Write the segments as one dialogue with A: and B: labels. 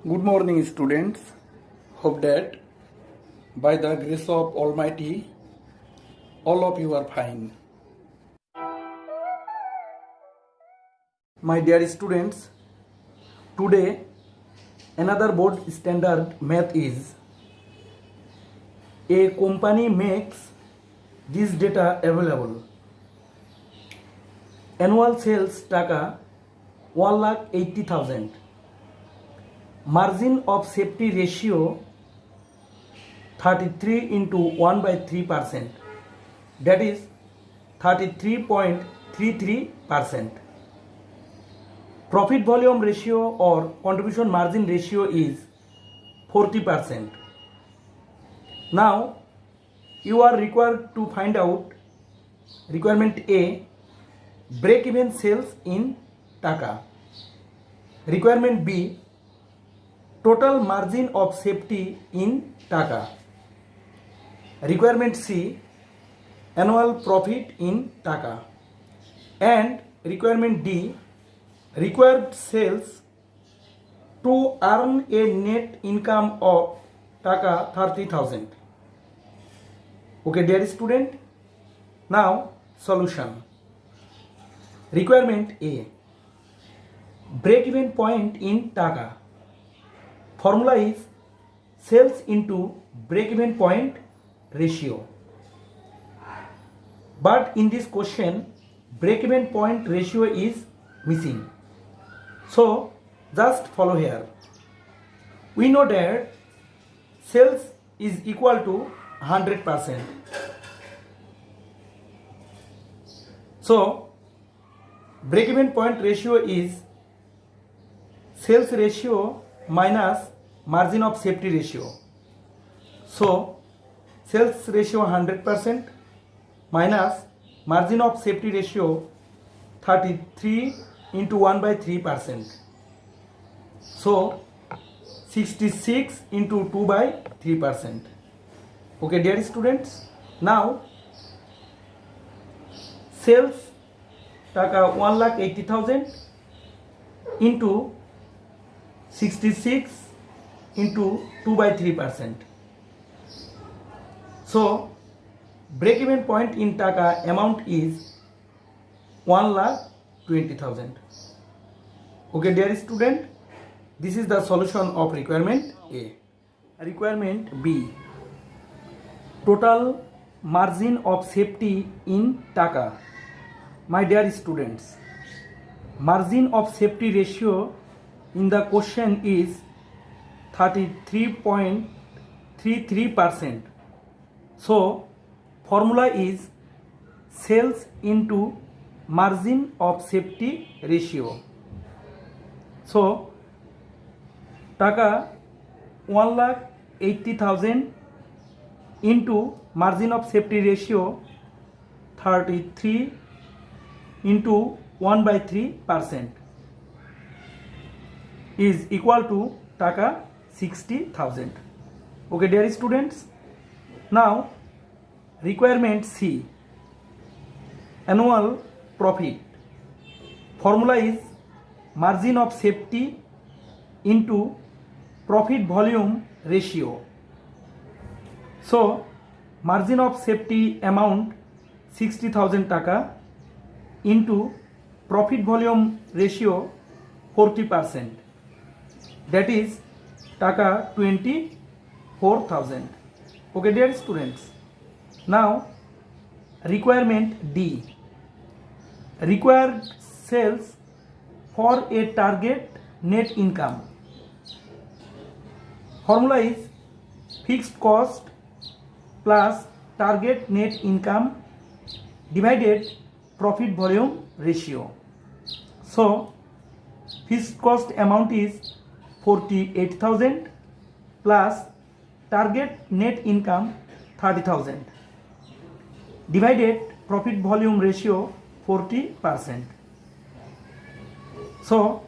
A: Good morning, students. Hope that by the grace of Almighty, all of you are fine. My dear students, today another board standard math is a company makes this data available. Annual sales taka 1,80,000. Margin of safety ratio 33 into 1 by 3%, that is 33.33%. Profit volume ratio or contribution margin ratio is 40%. Now you are required to find out requirement A, break even sales in taka. Requirement B, total margin of safety in taka. Requirement C, annual profit in taka. And requirement D, required sales to earn a net income of taka 30,000. Okay, dear student. Now solution. Requirement A, break even point in taka. Formula is sales into break even point ratio. But in this question, break even point ratio is missing. So just follow here. We know that sales is equal to 100%. So break even point ratio is sales ratio minus margin of safety ratio. So sales ratio 100% minus margin of safety ratio 33 into 1 by 3%. So 66 into 2 by 3%. Okay, dear students. Now sales taka 1,80,000 into 66 into 2 by 3%. So break even point in taka amount is 1,20,000. Okay, dear student, this is the solution of requirement A. Requirement B, total margin of safety in taka. My dear students, margin of safety ratio in the question is 33.33%. So formula is sales into margin of safety ratio. So taka 1,80,000 into margin of safety ratio 33 into 1 by 3% is equal to taka 60,000. Okay, dear students. Now requirement C, annual profit. Formula is margin of safety into profit volume ratio. So margin of safety amount 60,000 taka into profit volume ratio 40%, that is taka 24,000. Okay, dear students. Now requirement D, required sales for a target net income. Formula is fixed cost plus target net income divided profit volume ratio. So fixed cost amount is 48,000 plus target net income 30,000 divided profit volume ratio 40%. So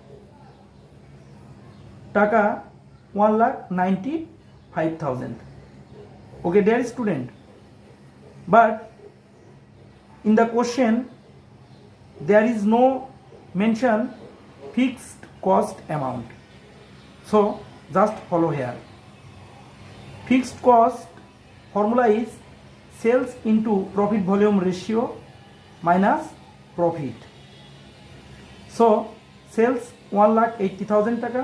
A: taka 1,95,000. Okay, dear student. But in the question there is no mention fixed cost amount. So just follow here. Fixed cost formula is sales into profit volume ratio minus profit. So sales 1,80,000 টাকা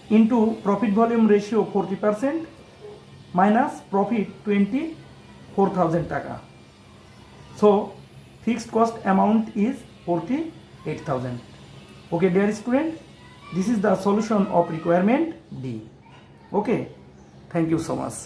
A: into profit volume ratio 40% minus profit 24,000 টাকা. So fixed cost amount is 48,000. Okay dear student, this is the solution of requirement D. Okay, thank you so much.